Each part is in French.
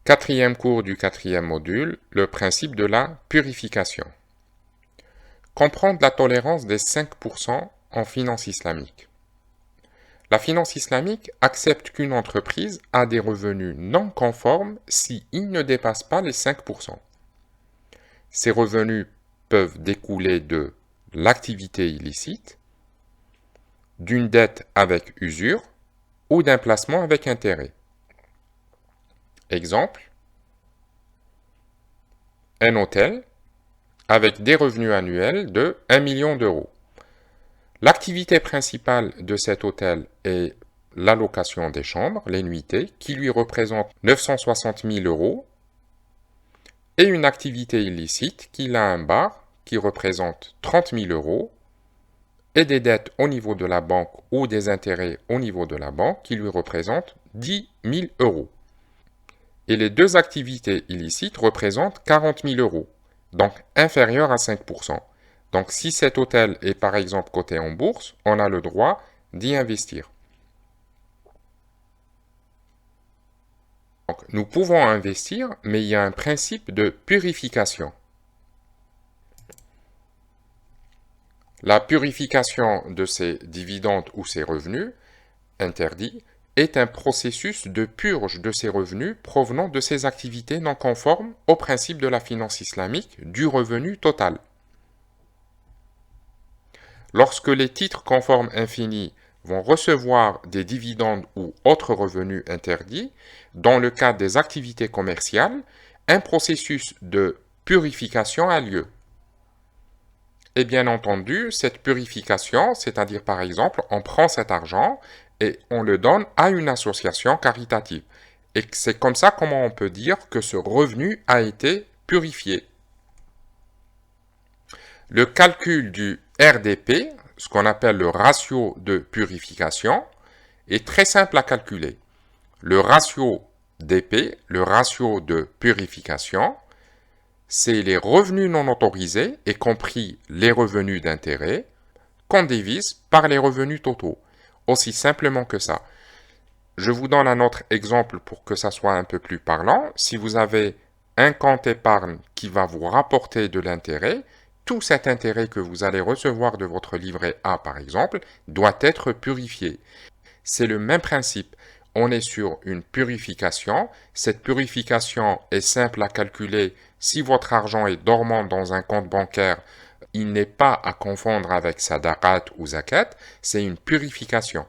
Quatrième cours du quatrième module, le principe de la purification. Comprendre la tolérance des 5% en finance islamique. La finance islamique accepte qu'une entreprise a des revenus non conformes si ils ne dépassent pas les 5%. Ces revenus peuvent découler de l'activité illicite, d'une dette avec usure ou d'un placement avec intérêt. Exemple, un hôtel avec des revenus annuels de 1 million d'euros. L'activité principale de cet hôtel est la location des chambres, les nuitées, qui lui représente 960 000 euros, et une activité illicite qui a un bar qui représente 30 000 euros, et des dettes au niveau de la banque ou des intérêts au niveau de la banque qui lui représentent 10 000 euros. Et les deux activités illicites représentent 40 000 euros, donc inférieur à 5%. Donc si cet hôtel est par exemple coté en bourse, on a le droit d'y investir. Donc, nous pouvons investir, mais il y a un principe de purification. La purification de ces dividendes ou ces revenus interdits est un processus de purge de ces revenus provenant de ces activités non conformes au principe de la finance islamique du revenu total. Lorsque les titres conformes infinis vont recevoir des dividendes ou autres revenus interdits, dans le cadre des activités commerciales, un processus de purification a lieu. Et bien entendu, cette purification, c'est-à-dire par exemple, on prend cet argent et on le donne à une association caritative. Et c'est comme ça comment on peut dire que ce revenu a été purifié. Le calcul du RDP, ce qu'on appelle le ratio de purification, est très simple à calculer. Le ratio DP, le ratio de purification, c'est les revenus non autorisés, y compris les revenus d'intérêt, qu'on divise par les revenus totaux. Aussi simplement que ça. Je vous donne un autre exemple pour que ça soit un peu plus parlant. Si vous avez un compte épargne qui va vous rapporter de l'intérêt, tout cet intérêt que vous allez recevoir de votre livret A, par exemple, doit être purifié. C'est le même principe. On est sur une purification. Cette purification est simple à calculer. Si votre argent est dormant dans un compte bancaire, il n'est pas à confondre avec sadaqat ou zakat. C'est une purification.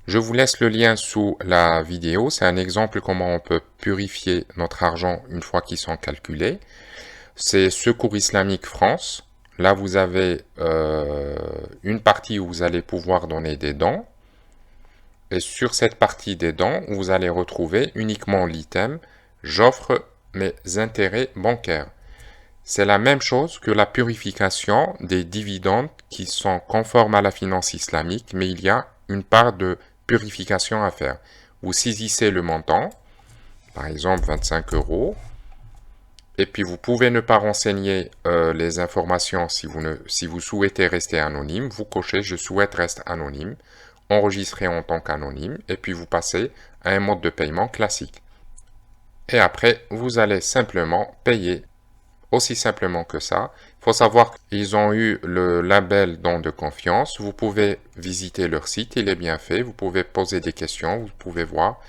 Je vous laisse le lien sous la vidéo. C'est un exemple comment on peut purifier notre argent une fois qu'ils sont calculés. C'est Secours Islamique France. Là, vous avez une partie où vous allez pouvoir donner des dons. Et sur cette partie des dons, vous allez retrouver uniquement l'item « J'offre mes intérêts bancaires ». C'est la même chose que la purification des dividendes qui sont conformes à la finance islamique, mais il y a une part de purification à faire. Vous saisissez le montant, par exemple 25 euros, et puis vous pouvez ne pas renseigner les informations si vous souhaitez rester anonyme. Vous cochez « Je souhaite rester anonyme », enregistré en tant qu'anonyme, et puis vous passez à un mode de paiement classique. Et après, vous allez simplement payer. Aussi simplement que ça. Il faut savoir qu'ils ont eu le label don de confiance. Vous pouvez visiter leur site, il est bien fait. Vous pouvez poser des questions, vous pouvez voir.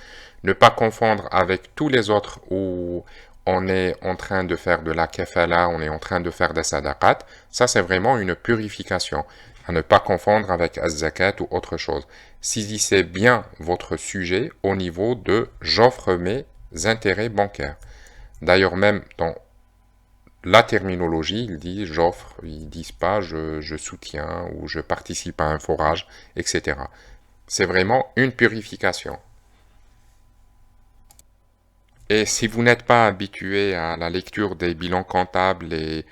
Ne pas confondre avec tous les autres où on est en train de faire de la kafala, on est en train de faire des sadaqat. Ça, c'est vraiment une purification. À ne pas confondre avec az-zakat ou autre chose. Saisissez bien votre sujet au niveau de « j'offre mes intérêts bancaires ». D'ailleurs, même dans la terminologie, ils disent j'offre, ils disent pas je soutiens ou je participe à un forage, etc. C'est vraiment une purification. Et si vous n'êtes pas habitué à la lecture des bilans comptables et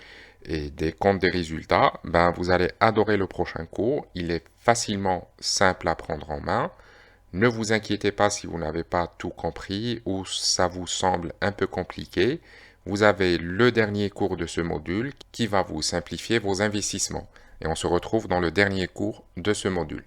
des comptes des résultats, ben vous allez adorer le prochain cours. Il est facilement simple à prendre en main. Ne vous inquiétez pas si vous n'avez pas tout compris ou ça vous semble un peu compliqué. Vous avez le dernier cours de ce module qui va vous simplifier vos investissements. Et on se retrouve dans le dernier cours de ce module.